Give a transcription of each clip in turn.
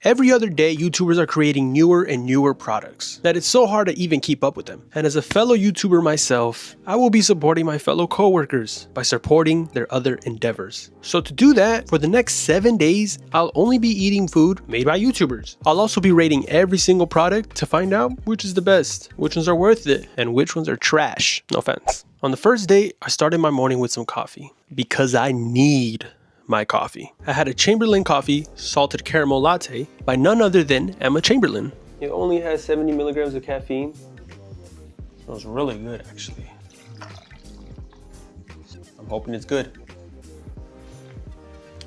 Every other day, YouTubers are creating newer and newer products that it's so hard to even keep up with them. And as a fellow YouTuber myself, I will be supporting my fellow coworkers by supporting their other endeavors. So to do that, for the next 7 days, I'll only be eating food made by YouTubers. I'll also be rating every single product to find out which is the best, which ones are worth it, and which ones are trash. No offense. On the first day, I started my morning with some coffee because I need my coffee. I had a Chamberlain coffee salted caramel latte by none other than Emma Chamberlain. It only has 70 milligrams of caffeine. Smells really good, actually. I'm hoping it's good.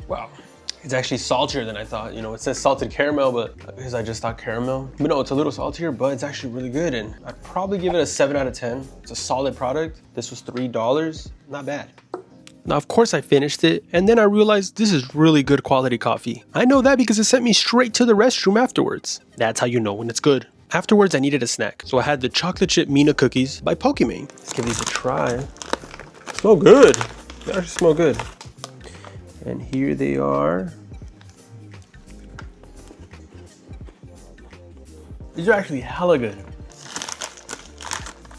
Wow. It's actually saltier than I thought. You know, it says salted caramel, but because I just thought caramel. But no, it's a little saltier, but it's actually really good. And I'd probably give it a 7 out of 10. It's a solid product. This was $3. Not bad. Now, of course, I finished it, and then I realized this is really good quality coffee. I know that because it sent me straight to the restroom afterwards. That's how you know when it's good. Afterwards, I needed a snack, so I had the chocolate chip Mina cookies by Pokimane. Let's give these a try. They smell good. They actually smell good. And here they are. These are actually hella good.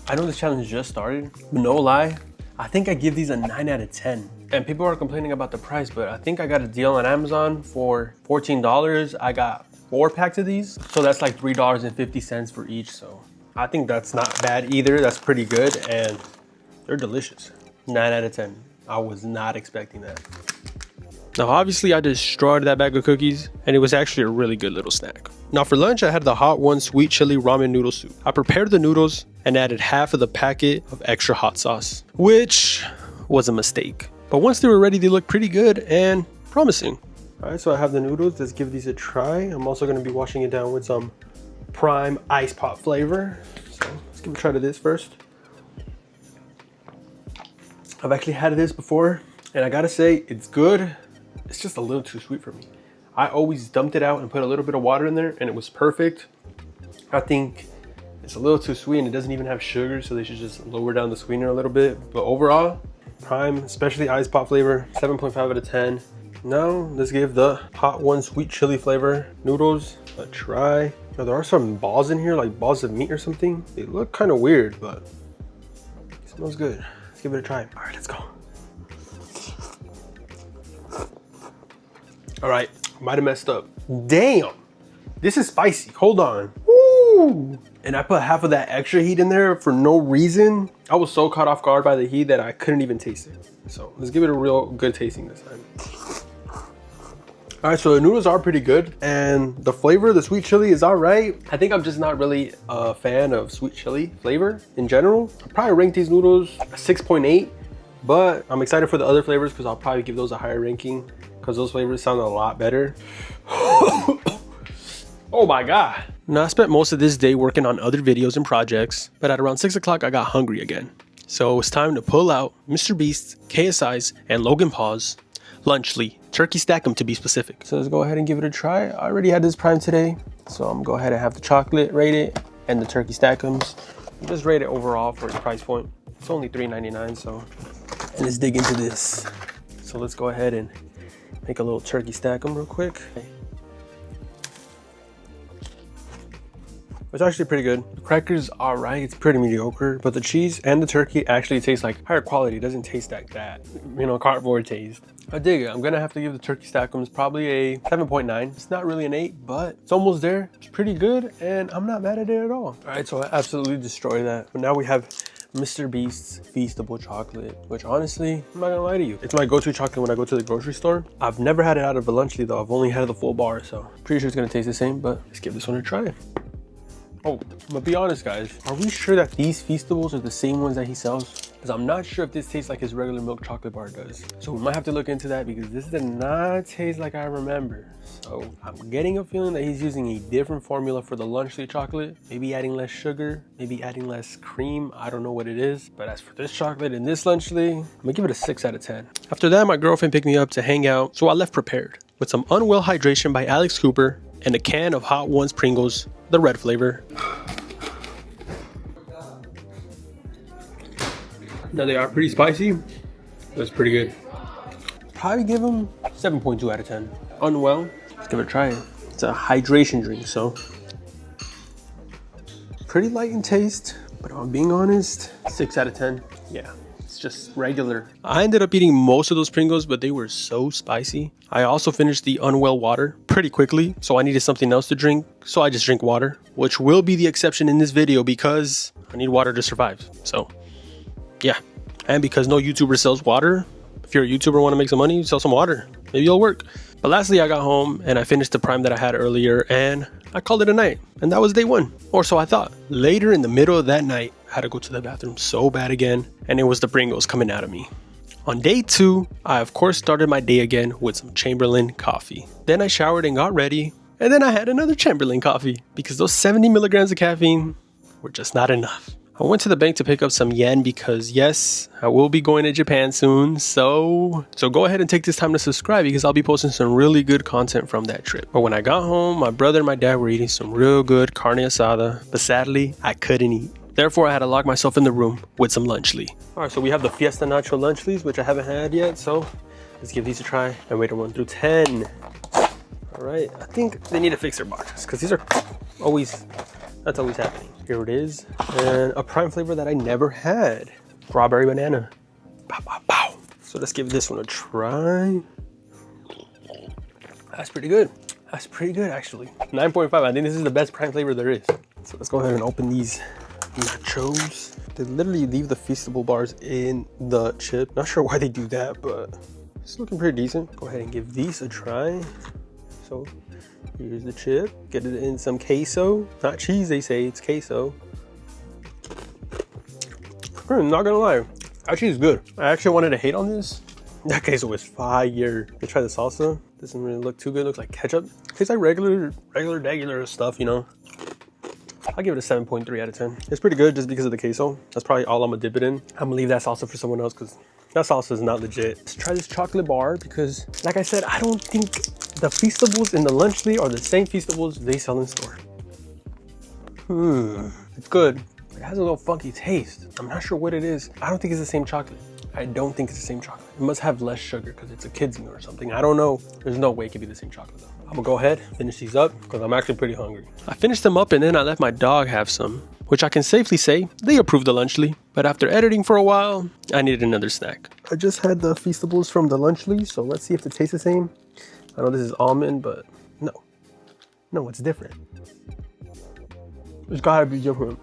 I know this challenge just started, but no lie, I think I give these a 9 out of 10. And people are complaining about the price, but I think I got a deal on Amazon for $14. I got 4 packs of these, so that's like $3.50 for each. So I think that's not bad either. That's pretty good, and they're delicious. 9 out of 10. I was not expecting that. Now, obviously, I destroyed that bag of cookies, and it was actually a really good little snack. Now, for lunch, I had the Hot One sweet chili ramen noodle soup. I prepared the noodles and added half of the packet of extra hot sauce, which was a mistake. But once they were ready, they looked pretty good and promising. All right, so I have the noodles. Let's give these a try. I'm also going to be washing it down with some prime ice pop flavor. So let's give a try to this first. I've actually had this before, and I gotta say, it's good. It's just a little too sweet for me. I always dumped it out and put a little bit of water in there, and it was perfect. I think it's a little too sweet, and it doesn't even have sugar, so they should just lower down the sweetener a little bit. But overall, prime, especially ice pop flavor, 7.5 out of 10. Now, let's give the Hot One sweet chili flavor noodles a try. Now, there are some balls in here, like balls of meat or something. They look kind of weird, but it smells good. Let's give it a try. All right, let's go. All right, might have messed up. Damn, this is spicy. Hold on. Woo! And I put half of that extra heat in there for no reason. I was so caught off guard by the heat that I couldn't even taste it. So let's give it a real good tasting this time. All right, so the noodles are pretty good, and the flavor, the sweet chili, is all right. I think I'm just not really a fan of sweet chili flavor in general. I'll probably rank these noodles a 6.8, but I'm excited for the other flavors because I'll probably give those a higher ranking, because those flavors sound a lot better. Oh my God. Now, I spent most of this day working on other videos and projects, but at around 6 o'clock, I got hungry again. So it was time to pull out Mr. Beast's, KSI's, and Logan Paul's Lunchly Turkey Stack'em, to be specific. So let's go ahead and give it a try. I already had this Prime today, so I'm gonna go ahead and have the chocolate rated and the Turkey Stack'ems. Just rate it overall for its price point. It's only $3.99, so. And let's dig into this. So let's go ahead and make a little Turkey Stack'em real quick. It's actually pretty good. The crackers are right, it's pretty mediocre, but the cheese and the turkey actually taste like higher quality. It doesn't taste like that, you know, cardboard taste. I dig it. I'm gonna have to give the Turkey Stack'ems probably a 7.9. It's not really an 8, but it's almost there. It's pretty good, and I'm not mad at it at all. All right, so I absolutely destroyed that. But now we have Mr. Beast's Feastable chocolate, which honestly, I'm not gonna lie to you, it's my go-to chocolate when I go to the grocery store. I've never had it out of a Lunchly though. I've only had the full bar, so pretty sure it's gonna taste the same, but let's give this one a try. Oh, but be honest, guys, are we sure that these Feastables are the same ones that he sells? Because I'm not sure if this tastes like his regular milk chocolate bar does. So we might have to look into that, because this does not taste like I remember. So I'm getting a feeling that he's using a different formula for the Lunchly chocolate. Maybe adding less sugar, maybe adding less cream. I don't know what it is. But as for this chocolate and this Lunchly, I'm gonna give it a 6 out of 10. After that, my girlfriend picked me up to hang out, so I left prepared with some Unwell Hydration by Alex Cooper and a can of Hot Ones Pringles, the red flavor. Now they are pretty spicy. That's pretty good. Probably give them 7.2 out of 10. Unwell. Let's give it a try. It's a hydration drink, so pretty light in taste, but if I'm being honest, 6 out of 10. Yeah, it's just regular. I ended up eating most of those Pringles, but they were so spicy. I also finished the Unwell water pretty quickly, so I needed something else to drink, so I just drink water, which will be the exception in this video because I need water to survive. So yeah, and because no YouTuber sells water, if you're a YouTuber want to make some money, sell some water, maybe it'll work. But lastly, I got home and I finished the Prime that I had earlier and I called it a night, and that was day 1, or so I thought. Later in the middle of that night, I had to go to the bathroom so bad again, and it was the Pringles coming out of me. On day 2, I of course started my day again with some Chamberlain coffee. Then I showered and got ready, and then I had another Chamberlain coffee because those 70 milligrams of caffeine were just not enough. I went to the bank to pick up some yen because yes, I will be going to Japan soon. So go ahead and take this time to subscribe because I'll be posting some really good content from that trip. But when I got home, my brother and my dad were eating some real good carne asada, but sadly, I couldn't eat. Therefore, I had to lock myself in the room with some lunchly. All right, so we have the Fiesta Nacho lunchlies, which I haven't had yet. So let's give these a try and rate them 1 through 10. All right, I think they need to fix their boxes because these are that's always happening. Here it is, and a Prime flavor that I never had, strawberry banana. Bow, bow, bow. So let's give this one a try. That's pretty good. That's pretty good actually. 9.5. I think this is the best Prime flavor there is. So let's go ahead and open these nachos. They literally leave the Feastable bars in the chip. Not sure why they do that, but it's looking pretty decent. Go ahead and give these a try. So here's the chip. Get it in some queso. Not cheese, they say, it's queso. I'm not gonna lie, actually it's good. I actually wanted to hate on this. That queso was fire. Let's try the salsa. Doesn't really look too good. Looks like ketchup. Tastes like regular stuff, you know. I'll give it a 7.3 out of 10. It's pretty good just because of the queso. That's probably all I'm gonna dip it in. I'm gonna leave that salsa for someone else because that salsa is not legit. Let's try this chocolate bar because, like I said, I don't think the Feastables in the lunchly are the same Feastables they sell in store. It's good. It has a little funky taste. I'm not sure what it is. I don't think it's the same chocolate. I don't think it's the same chocolate. It must have less sugar because it's a kid's meal or something. I don't know. There's no way it could be the same chocolate though. I'm gonna go ahead, finish these up because I'm actually pretty hungry. I finished them up and then I let my dog have some, which I can safely say they approved the lunchly. But after editing for a while, I needed another snack. I just had the Feastables from the lunchly, so let's see if it tastes the same. I know this is almond, but no, it's different. It's gotta be different.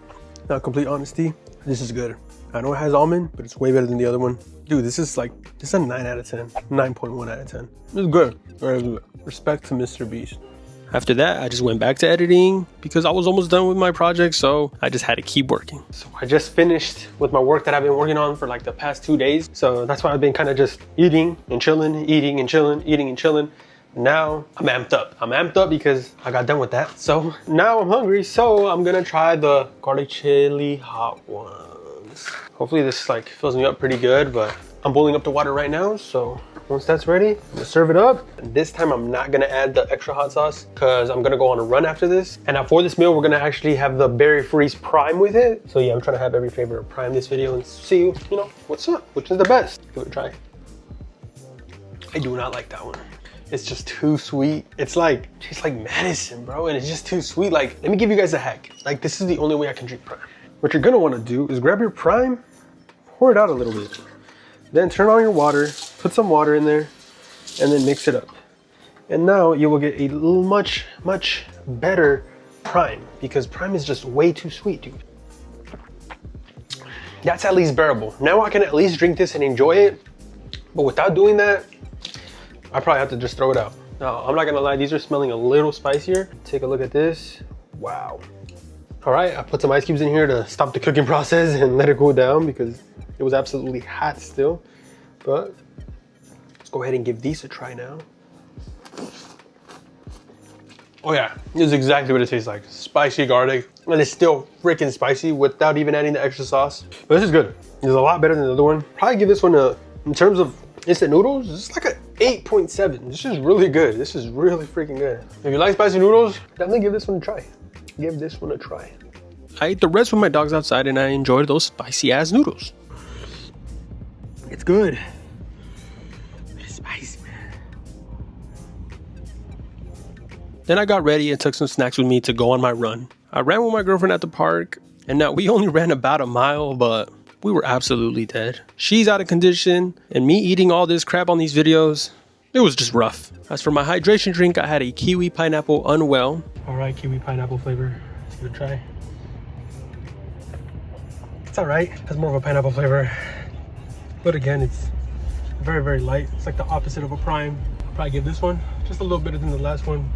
Now, complete honesty, this is good. I know it has almond, but it's way better than the other one. Dude, this is a 9 out of 10, 9.1 out of 10. It's good. Very good. Respect to Mr. Beast. After that, I just went back to editing because I was almost done with my project, so I just had to keep working. So I just finished with my work that I've been working on for like the past 2 days. So that's why I've been kind of just eating and chilling, eating and chilling, eating and chilling. Now I'm amped up. I'm amped up because I got done with that. So now I'm hungry, so I'm gonna try the garlic chili hot ones. Hopefully this fills me up pretty good, but I'm boiling up the water right now, so once that's ready, I'm gonna serve it up. And this time I'm not gonna add the extra hot sauce because I'm gonna go on a run after this. And now for this meal, we're gonna actually have the berry freeze prime with it. So yeah, I'm trying to have every flavor of prime this video and see, what's up, which is the best. Give it a try. I do not like that one. It's just too sweet. It's tastes like medicine, bro, and it's just too sweet. Let me give you guys a hack. This is the only way I can drink prime. What you're gonna wanna do is grab your prime, pour it out a little bit. Then turn on your water, put some water in there, and then mix it up. And now you will get a much better prime because prime is just way too sweet, dude. That's at least bearable. Now I can at least drink this and enjoy it, but without doing that, I probably have to just throw it out. Now, I'm not gonna lie, these are smelling a little spicier. Take a look at this. Wow. All right, I put some ice cubes in here to stop the cooking process and let it cool down because it was absolutely hot still. But let's go ahead and give these a try now. Oh yeah, this is exactly what it tastes like. Spicy garlic, and it's still freaking spicy without even adding the extra sauce. But this is good. This is a lot better than the other one. Probably give this one in terms of instant noodles, it's like a 8.7. This is really good. This is really freaking good. If you like spicy noodles, definitely give this one a try. Give this one a try. I ate the rest with my dogs outside and I enjoyed those spicy ass noodles. It's good. It's spicy, man. Then I got ready and took some snacks with me to go on my run. I ran with my girlfriend at the park, and now we only ran about a mile, but we were absolutely dead. She's out of condition, and me eating all this crap on these videos, it was just rough. As for my hydration drink, I had a kiwi pineapple unwell. All right, kiwi pineapple flavor. Let's give it a try. It's all right. It has more of a pineapple flavor. But again, it's very, very light. It's like the opposite of a prime. I'll probably give this one just a little better than the last one.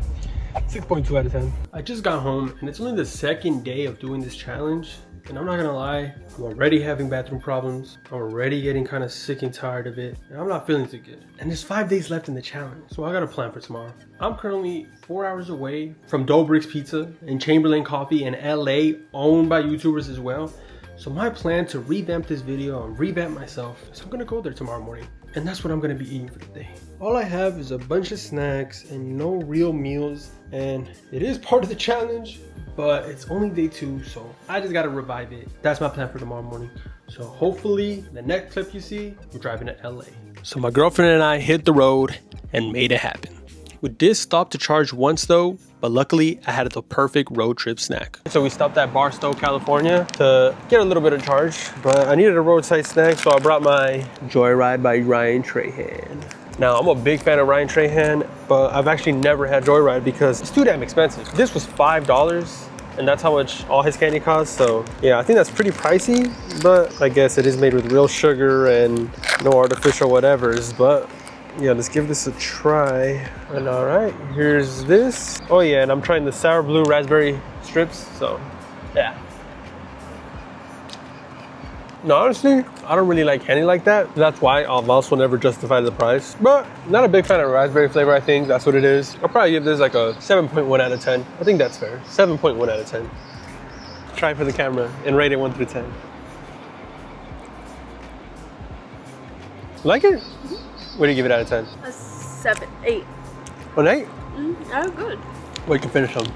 6.2 out of 10. I just got home and it's only the second day of doing this challenge. And I'm not gonna lie, I'm already having bathroom problems. I'm already getting kind of sick and tired of it. And I'm not feeling too good. And there's 5 days left in the challenge. So I got a plan for tomorrow. I'm currently 4 hours away from Doughbricks Pizza and Chamberlain Coffee in LA, owned by YouTubers as well. So my plan to revamp this video and revamp myself, so I'm gonna go there tomorrow morning. And that's what I'm gonna be eating for the day. All I have is a bunch of snacks and no real meals. And it is part of the challenge, but it's only day 2, so I just gotta revive it. That's my plan for tomorrow morning. So hopefully the next clip you see, I'm driving to LA. So my girlfriend and I hit the road and made it happen. We did stop to charge once though, but luckily I had the perfect road trip snack. So we stopped at Barstow, California to get a little bit of charge, but I needed a roadside snack, so I brought my Joyride by Ryan Trahan. Now, I'm a big fan of Ryan Trahan, but I've actually never had Joyride because it's too damn expensive. This was $5, and that's how much all his candy costs. So yeah, I think that's pretty pricey, but I guess it is made with real sugar and no artificial whatevers. But yeah, let's give this a try. And all right, here's this. Oh yeah, and I'm trying the sour blue raspberry strips, so yeah. No, honestly, I don't really like candy like that. That's why I'll also never justify the price. But not a big fan of raspberry flavor, I think. That's what it is. I'll probably give this like a 7.1 out of 10. I think that's fair. 7.1 out of 10. Try for the camera and rate it 1 through 10. Like it? What do you give it out of 10? A 7, 8. An 8? Oh, good. Well, you can finish them.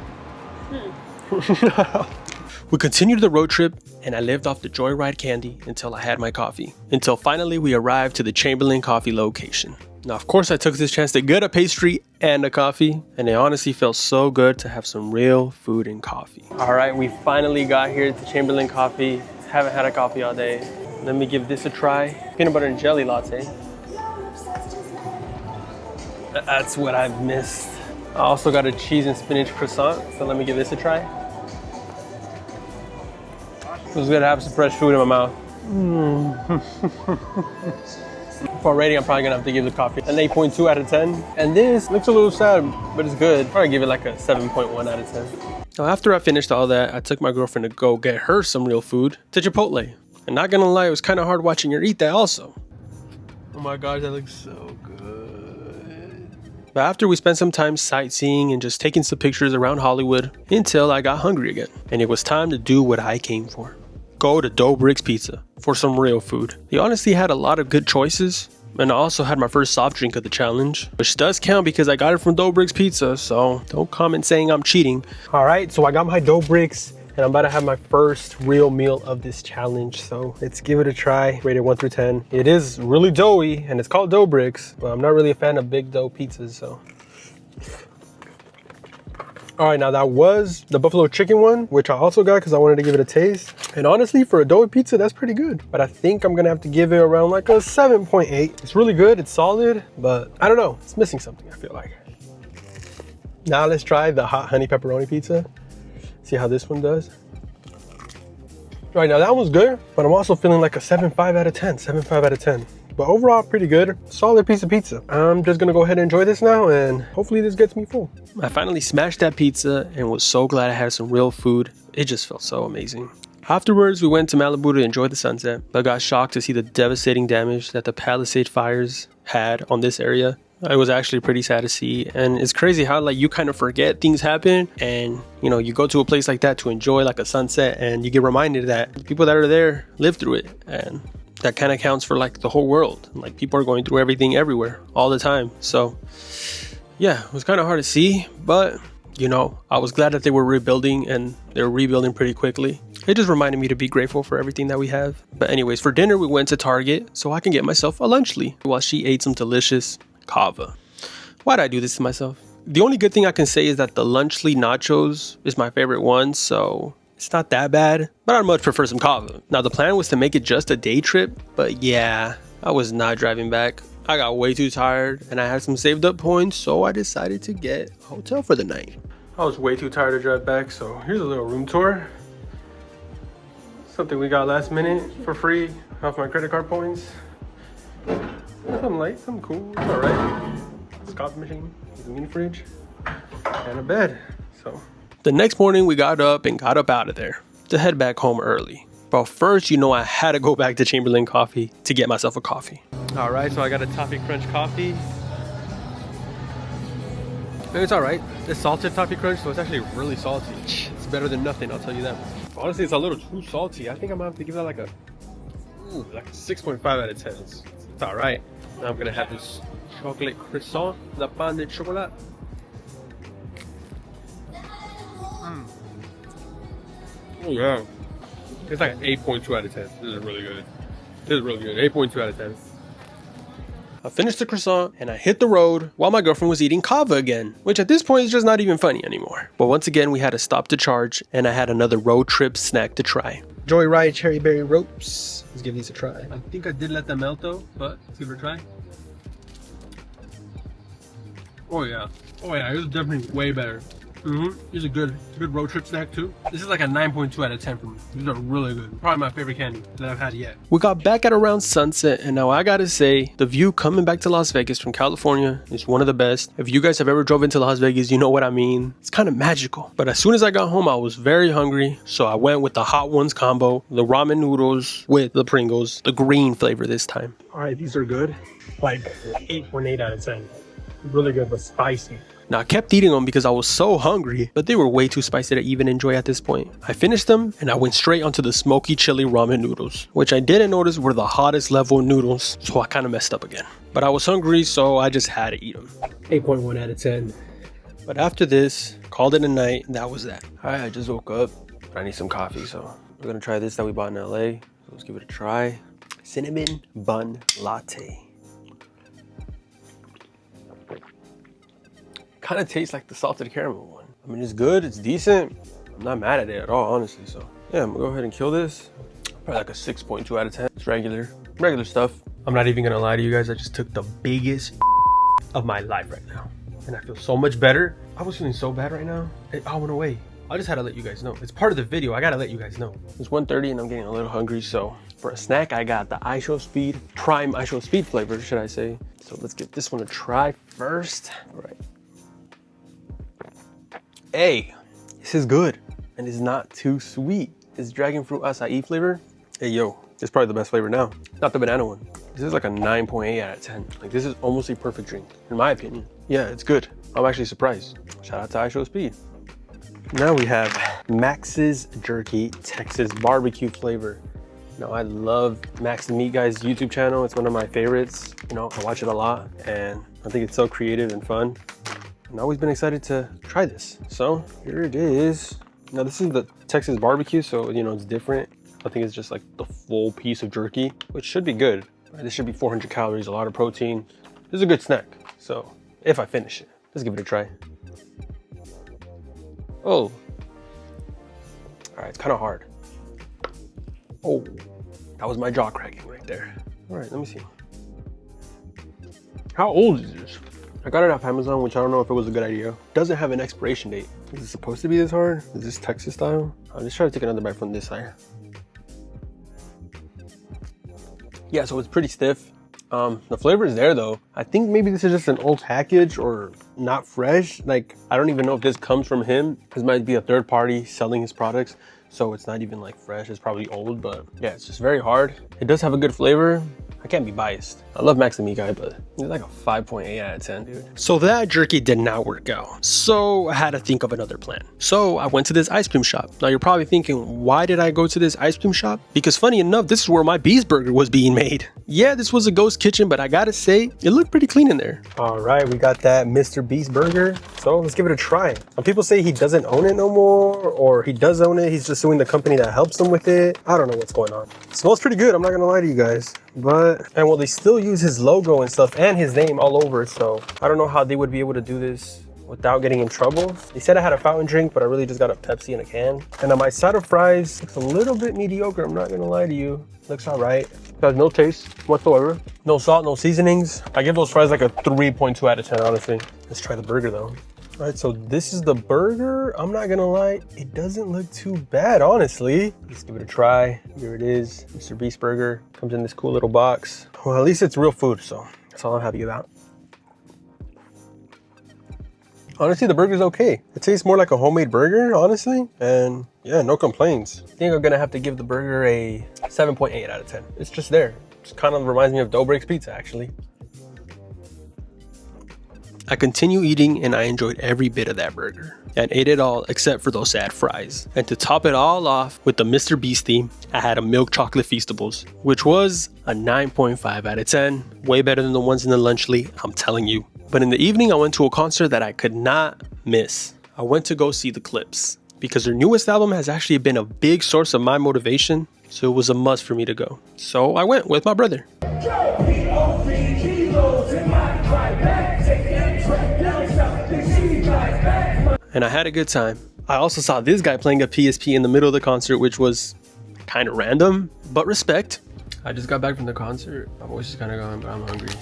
We continued the road trip, and I lived off the Joyride candy until I had my coffee. Until finally we arrived to the Chamberlain Coffee location. Now, of course, I took this chance to get a pastry and a coffee, and it honestly felt so good to have some real food and coffee. All right, we finally got here to Chamberlain Coffee. Haven't had a coffee all day. Let me give this a try. Peanut butter and jelly latte. That's what I've missed. I also got a cheese and spinach croissant, so let me give this a try. Feels good to have some fresh food in my mouth. For rating, I'm probably gonna have to give the coffee an 8.2 out of 10. And this looks a little sad, but it's good. Probably give it like a 7.1 out of 10. Now, after I finished all that, I took my girlfriend to go get her some real food to Chipotle. And not gonna lie, it was kind of hard watching her eat that also. Oh my gosh, that looks so good. But after we spent some time sightseeing and just taking some pictures around Hollywood until I got hungry again. And it was time to do what I came for. Go to Doughbricks Pizza for some real food. They honestly had a lot of good choices. And I also had my first soft drink of the challenge, which does count because I got it from Doughbricks Pizza, so don't comment saying I'm cheating. All right, so I got my Doughbricks and I'm about to have my first real meal of this challenge. So let's give it a try, rated 1 through 10. It is really doughy and it's called Doughbricks, but I'm not really a fan of big dough pizzas, so. All right, now that was the buffalo chicken one, which I also got because I wanted to give it a taste. And honestly, for a doughy pizza, that's pretty good. But I think I'm gonna have to give it around like a 7.8. It's really good, it's solid, but I don't know, it's missing something, I feel like. Now let's try the hot honey pepperoni pizza. See how this one does. All right, now that one was good, but I'm also feeling like a 7.5 out of 10, 7.5 out of 10. But overall, pretty good. Solid piece of pizza. I'm just gonna go ahead and enjoy this now, and hopefully this gets me full. I finally smashed that pizza and was so glad I had some real food. It just felt so amazing. Afterwards, we went to Malibu to enjoy the sunset, but got shocked to see the devastating damage that the Palisade fires had on this area. It was actually pretty sad to see, and it's crazy how like you kind of forget things happen, and you know, you go to a place like that to enjoy like a sunset, and you get reminded that the people that are there live through it, and that kind of counts for like the whole world. Like people are going through everything everywhere all the time. So yeah, it was kind of hard to see, but you know, I was glad that they were rebuilding, and they were rebuilding pretty quickly. It just reminded me to be grateful for everything that we have. But anyways, for dinner we went to Target so I can get myself a lunchly while she ate some delicious kava. Why'd I do this to myself? The only good thing I can say is that the lunchly nachos is my favorite one, so it's not that bad, but I'd much prefer some kava. Now the plan was to make it just a day trip, but yeah, I was not driving back. I got way too tired and I had some saved up points, so I decided to get a hotel for the night. I was way too tired to drive back, so here's a little room tour. Something we got last minute for free off my credit card points. Something light, something cool, it's all right. It's a coffee machine, it's a mini fridge, and a bed, so. The next morning we got up out of there to head back home early. But first, you know, I had to go back to Chamberlain Coffee to get myself a coffee. All right, so I got a Toffee Crunch coffee. It's all right. It's salted Toffee Crunch, so it's actually really salty. It's better than nothing, I'll tell you that. Honestly, it's a little too salty. I think I'm gonna have to give that like a 6.5 out of 10. It's all right. Now I'm gonna have this chocolate croissant, la pan de chocolat. Oh yeah. It's like an 8.2 out of 10. This is really good. This is really good. 8.2 out of 10. I finished the croissant and I hit the road while my girlfriend was eating kava again, which at this point is just not even funny anymore. But once again, we had to stop to charge and I had another road trip snack to try. Joyride cherry berry ropes. Let's give these a try. I think I did let them melt though, but let's give it a try. Oh yeah. Oh yeah, it was definitely way better. These are good road trip snack too. This is like a 9.2 out of 10 for me. These are really good. Probably my favorite candy that I've had yet. We got back at around sunset and now I gotta say, the view coming back to Las Vegas from California is one of the best. If you guys have ever drove into Las Vegas, you know what I mean. It's kind of magical. But as soon as I got home, I was very hungry. So I went with the Hot Ones combo, the ramen noodles with the Pringles, the green flavor this time. All right, these are good. Like 8.8 out of 10. Really good, but spicy. Now I kept eating them because I was so hungry, but they were way too spicy to even enjoy at this point. I finished them and I went straight onto the smoky chili ramen noodles, which I didn't notice were the hottest level noodles, so I kind of messed up again. But I was hungry, so I just had to eat them. 8.1 out of 10. But after this, called it a night, and that was that. All right, I just woke up, but I need some coffee, so we're gonna try this that we bought in LA. So let's give it a try. Cinnamon bun latte. Kind of tastes like the salted caramel one. I mean, it's good, it's decent. I'm not mad at it at all, honestly. So yeah, I'm gonna go ahead and kill this. Probably like a 6.2 out of 10. It's regular stuff. I'm not even gonna lie to you guys. I just took the biggest of my life right now. And I feel so much better. I was feeling so bad right now. It all went away. I just had to let you guys know. It's part of the video. I gotta let you guys know. It's 1:30 and I'm getting a little hungry. So for a snack, I got the iShowSpeed, Prime iShowSpeed flavor, should I say. So let's give this one a try first. All right. Hey, this is good and it's not too sweet. It's dragon fruit acai flavor. Hey yo, this is probably the best flavor now. Not the banana one. This is like a 9.8 out of 10. Like this is almost a perfect drink, in my opinion. Yeah, it's good. I'm actually surprised. Shout out to iShowSpeed. Now we have Max's Jerky Texas barbecue flavor. Now I love Max the Meat Guy's YouTube channel. It's one of my favorites. You know, I watch it a lot and I think it's so creative and fun. I've always been excited to try this. So here it is. Now this is the Texas barbecue, so you know it's different. I think it's just like the full piece of jerky, which should be good. Right? This should be 400 calories, a lot of protein. This is a good snack. So if I finish it, let's give it a try. Oh, all right, it's kind of hard. Oh, that was my jaw cracking right there. All right, let me see. How old is this? I got it off Amazon, which I don't know if it was a good idea. It doesn't have an expiration date. Is it supposed to be this hard? Is this Texas style? Let's try to take another bite from this side. Yeah, so it's pretty stiff. The flavor is there though. I think maybe this is just an old package or not fresh. Like, I don't even know if this comes from him. This might be a third party selling his products. So it's not even like fresh, it's probably old, but yeah, it's just very hard. It does have a good flavor. I can't be biased. I love Max the Meat Guy, but it's like a 5.8 out of 10, dude. So that jerky did not work out. So I had to think of another plan. So I went to this ice cream shop. Now you're probably thinking, why did I go to this ice cream shop? Because funny enough, this is where my Beast Burger was being made. Yeah, this was a ghost kitchen, but I gotta say, it looked pretty clean in there. All right, we got that Mr. Beast Burger. So let's give it a try. Some people say he doesn't own it no more, or he does own it. He's just suing the company that helps him with it. I don't know what's going on. It smells pretty good, I'm not gonna lie to you guys. And well, they still use his logo and stuff and his name all over, so I don't know how they would be able to do this without getting in trouble. They said I had a fountain drink, but I really just got a Pepsi in a can. And my side of fries looks a little bit mediocre. I'm not gonna lie to you. Looks all right. It has no taste whatsoever. No salt, no seasonings. I give those fries like a 3.2 out of 10, honestly. Let's try the burger though. All right, so this is the burger. I'm not gonna lie, it doesn't look too bad, honestly. Let's give it a try. Here it is, Mr. Beast Burger. Comes in this cool little box. Well, at least it's real food, so that's all I'm happy about. Honestly, the burger's okay. It tastes more like a homemade burger, honestly. And yeah, no complaints. I think I'm gonna have to give the burger a 7.8 out of 10. It's just there. It kind of reminds me of Doughbricks pizza, actually. I continue eating and I enjoyed every bit of that burger and ate it all except for those sad fries. And to top it all off with the Mr. Beast theme, I had a milk chocolate Feastables, which was a 9.5 out of 10. Way better than the ones in the Lunchly, I'm telling you. But in the evening, I went to a concert that I could not miss. I went to go see the Clips because their newest album has actually been a big source of my motivation. So it was a must for me to go. So I went with my brother. And I had a good time. I also saw this guy playing a PSP in the middle of the concert, which was kind of random, but respect. I just got back from the concert. My voice is kind of gone, but I'm hungry.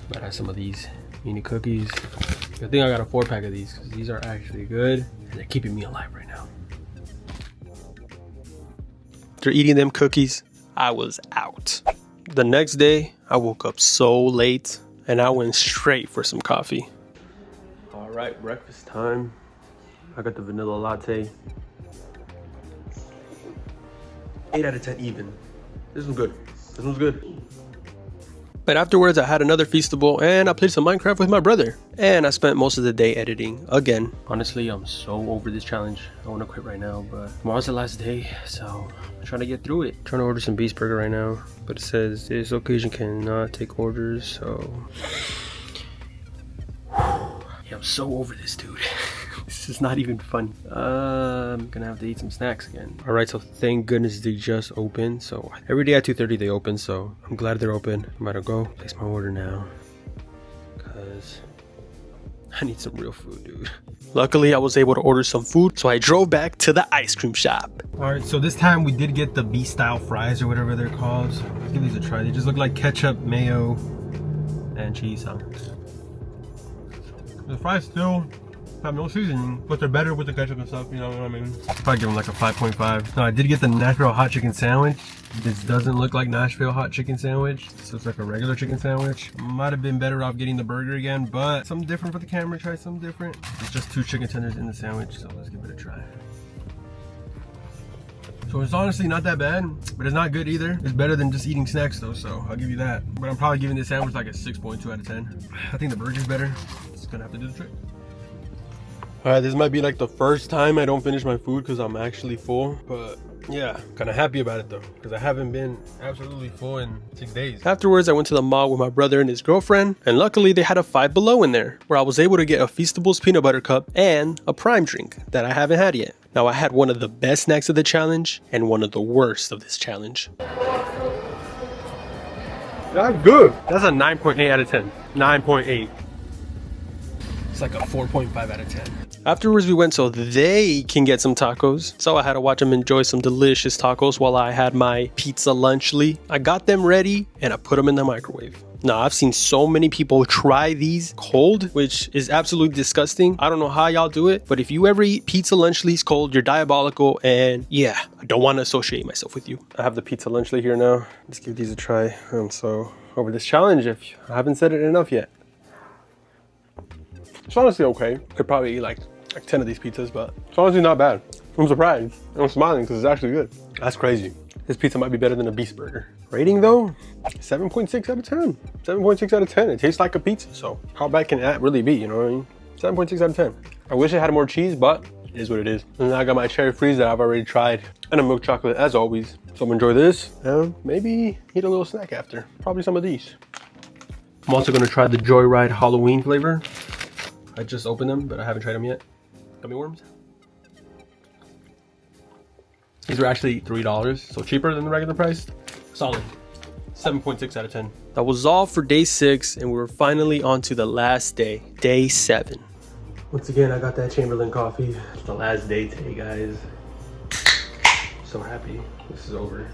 But I have some of these mini cookies. I think I got a 4-pack of these because these are actually good and they're keeping me alive right now. After eating them cookies, I was out. The next day, I woke up so late and I went straight for some coffee. All right, breakfast time. I got the vanilla latte. 8 out of 10 even. This was good. This one's good. But afterwards, I had another Feastable and I played some Minecraft with my brother. And I spent most of the day editing again. Honestly, I'm so over this challenge. I want to quit right now, but tomorrow's the last day, so I'm trying to get through it. I'm trying to order some Beast Burger right now, but it says this occasion cannot take orders, so... Yeah, I'm so over this, dude. This is not even fun. I'm gonna have to eat some snacks again. All right, so thank goodness they just opened. So every day at 2:30 they open, so I'm glad they're open. I'm about to go place my order now because I need some real food, dude. Luckily, I was able to order some food, so I drove back to the ice cream shop. All right, so this time we did get the Beast style fries or whatever they're called. Let's give these a try. They just look like ketchup, mayo, and cheese, huh? The fries still have no seasoning, but they're better with the ketchup and stuff, you know what I mean? Probably give them like a 5.5. Now I did get the Nashville hot chicken sandwich. This doesn't look like Nashville hot chicken sandwich. This looks like a regular chicken sandwich. Might have been better off getting the burger again, but something different for the camera. Try something different. It's just 2 chicken tenders in the sandwich, so let's give it a try. So it's honestly not that bad, but it's not good either. It's better than just eating snacks though, so I'll give you that. But I'm probably giving this sandwich like a 6.2 out of 10. I think the burger's better. It's gonna have to do the trick. All right, this might be like the first time I don't finish my food because I'm actually full, but yeah, kind of happy about it though, because I haven't been absolutely full in 6 days. Afterwards, I went to the mall with my brother and his girlfriend, and luckily they had a Five Below in there, where I was able to get a Feastables peanut butter cup and a Prime drink that I haven't had yet. Now I had one of the best snacks of the challenge and one of the worst of this challenge. That's good. That's a 9.8 out of 10. 9.8. It's like a 4.5 out of 10. Afterwards, we went so they can get some tacos. So I had to watch them enjoy some delicious tacos while I had my pizza lunchly. I got them ready and I put them in the microwave. Now, I've seen so many people try these cold, which is absolutely disgusting. I don't know how y'all do it, but if you ever eat pizza lunchlies cold, you're diabolical. And yeah, I don't want to associate myself with you. I have the pizza lunchly here now. Let's give these a try. I'm so over this challenge if I haven't said it enough yet. It's honestly okay. Could probably eat like 10 of these pizzas, but it's honestly not bad. I'm surprised. I'm smiling because it's actually good. That's crazy. This pizza might be better than a Beast Burger. Rating though, 7.6 out of 10. 7.6 out of 10. It tastes like a pizza, so how bad can that really be, you know what I mean? 7.6 out of 10. I wish it had more cheese, but it is what it is. And then I got my cherry freeze that I've already tried, and a milk chocolate as always. So enjoy this, and maybe eat a little snack after. Probably some of these. I'm also gonna try the Joyride Halloween flavor. I just opened them, but I haven't tried them yet. Gummy worms. These were actually $3, so cheaper than the regular price. Solid. 7.6 out of 10. That was all for day 6, and we were finally on to the last day, day 7. Once again, I got that Chamberlain coffee. It's the last day today, guys. So happy this is over.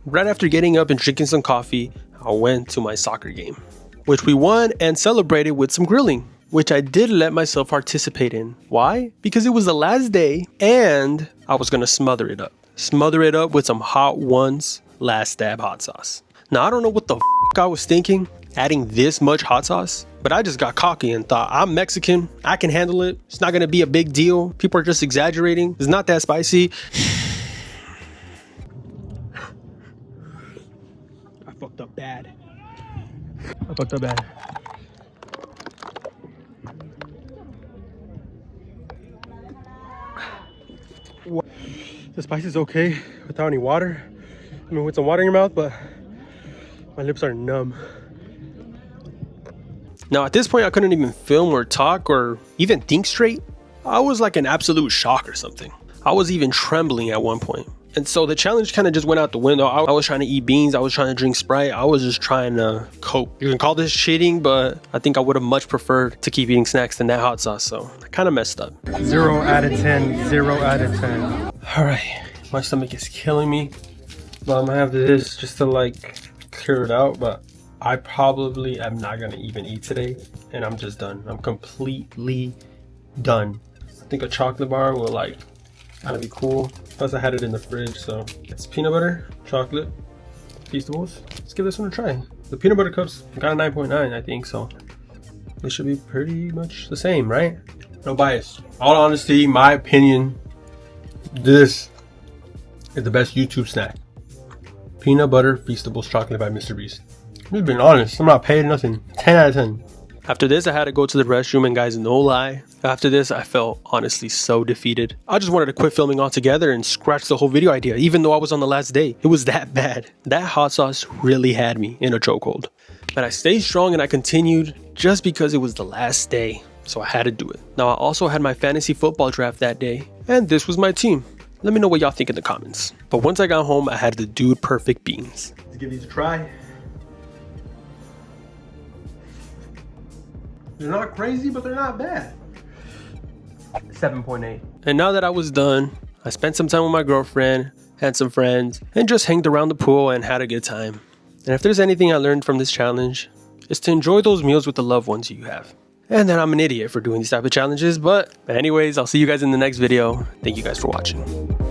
Right after getting up and drinking some coffee, I went to my soccer game, which we won and celebrated with some grilling, which I did let myself participate in. Why? Because it was the last day and I was gonna smother it up. Smother it up with some Hot Ones Last Dab hot sauce. Now, I don't know what the I was thinking, adding this much hot sauce, but I just got cocky and thought, I'm Mexican, I can handle it. It's not gonna be a big deal. People are just exaggerating. It's not that spicy. I fucked up bad. I fucked up bad. The spice is okay without any water. I mean, with some water in your mouth, but my lips are numb. Now, at this point, I couldn't even film or talk or even think straight. I was like in absolute shock or something. I was even trembling at one point. And so the challenge kind of just went out the window. I was trying to eat beans. I was trying to drink Sprite. I was just trying to cope. You can call this cheating, but I think I would have much preferred to keep eating snacks than that hot sauce. So I kind of messed up. 0 out of 10. 0 out of 10. All right. My stomach is killing me. But I'm gonna have this just to like clear it out. But I probably am not gonna even eat today. And I'm just done. I'm completely done. I think a chocolate bar will like kind of be cool. Plus I had it in the fridge, so it's peanut butter, chocolate, Feastables. Let's give this one a try. The peanut butter cups got a 9.9, I think, so they should be pretty much the same, right? No bias. All honesty, my opinion, this is the best YouTube snack. Peanut butter Feastables chocolate by Mr. Beast. I'm just being honest, I'm not paid nothing. 10 out of 10. After this, I had to go to the restroom, and guys, no lie, after this, I felt honestly so defeated. I just wanted to quit filming altogether and scratch the whole video idea, even though I was on the last day. It was that bad. That hot sauce really had me in a chokehold. But I stayed strong and I continued just because it was the last day, so I had to do it. Now, I also had my fantasy football draft that day, and this was my team. Let me know what y'all think in the comments. But once I got home, I had the dude perfect beans. Let's give these a try. They're not crazy, but they're not bad. 7.8. And now that I was done, I spent some time with my girlfriend, had some friends, and just hanged around the pool and had a good time. And if there's anything I learned from this challenge, it's to enjoy those meals with the loved ones you have. And then I'm an idiot for doing these type of challenges, but anyways, I'll see you guys in the next video. Thank you guys for watching.